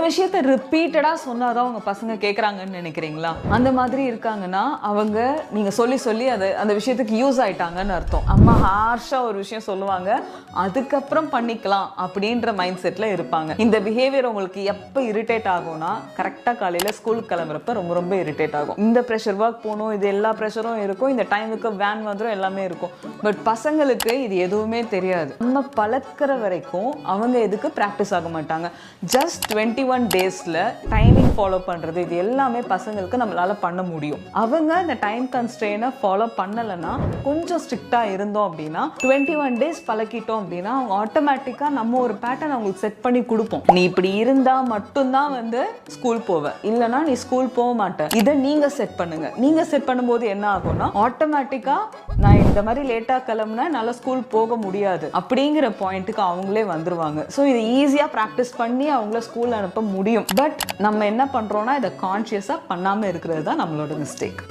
விஷயத்த ரிப்பீட்டடா சொன்னாதான் அவங்க பசங்க கேட்குறாங்கன்னு நினைக்கிறீங்களா? அந்த மாதிரி இருக்காங்கன்னா அவங்க நீங்க சொல்லி சொல்லி அந்த விஷயத்துக்கு யூஸ் ஆயிட்டாங்கன்னு அர்த்தம். அம்மா ஹார்ஷா ஒரு விஷயம் சொல்லுவாங்க, அதுக்கப்புறம் பண்ணிக்கலாம் அப்படின்ற மைண்ட் செட்ல இருப்பாங்க. இந்த பிஹேவியர் உங்களுக்கு எப்போ இரிட்டேட் ஆகும்னா கரெக்டாக காலையில் ஸ்கூலுக்கு கிளம்புறப்ப ரொம்ப ரொம்ப இரிட்டேட் ஆகும். இந்த ப்ரெஷர் ஒர்க் போகணும், இது எல்லா ப்ரெஷரும் இருக்கும், இந்த டைமுக்கு வேன் வந்துடும், எல்லாமே இருக்கும். பட் பசங்களுக்கு இது எதுவுமே தெரியாது. நம்ம பழக்கிற வரைக்கும் அவங்க எதுக்கு ப்ராக்டிஸ் ஆக மாட்டாங்க. ஜஸ்ட் 21 டேஸில் டைமிங் ஃபாலோ பண்ணுறது இது எல்லாமே பசங்களுக்கு நம்மளால் பண்ண முடியும். அவங்க அந்த டைம் கன்ஸ்ட்ரெயினை ஃபாலோ பண்ணலைன்னா கொஞ்சம் ஸ்ட்ரிக்டாக இருந்தோம் அப்படின்னா 21 டேஸ் பழக்கிட்டோம் அப்படின்னா அவங்க ஆட்டோமேட்டிக்காக நம்ம ஒரு பேட்டர்ன் அவங்களுக்கு செட் பண்ணி கொடுப்போம். நீ இப்படி இருந்தால் மட்டும்தான் வந்து ஸ்கூல் போவ, இல்லைனா நீ ஸ்கூல் போக மாட்டேன். இதை நீங்கள் செட் பண்ணுங்க. நீங்கள் செட் பண்ணும்போது என்ன ஆகும்னா ஆட்டோமேட்டிக்காக நான் இந்த மாதிரி லேட்டாக கிளம்புனா என்னால் ஸ்கூல் போக முடியாது அப்படிங்கிற பாயிண்ட்டுக்கு அவங்களே வந்துருவாங்க. ஸோ இதை ஈஸியாக ப்ராக்டிஸ் பண்ணி அவங்கள ஸ்கூல் அனுப்ப முடியும். பட் நம்ம என்ன பண்ணுறோன்னா இதை கான்ஷியஸாக பண்ணாமல் இருக்கிறது தான் நம்மளோட மிஸ்டேக்.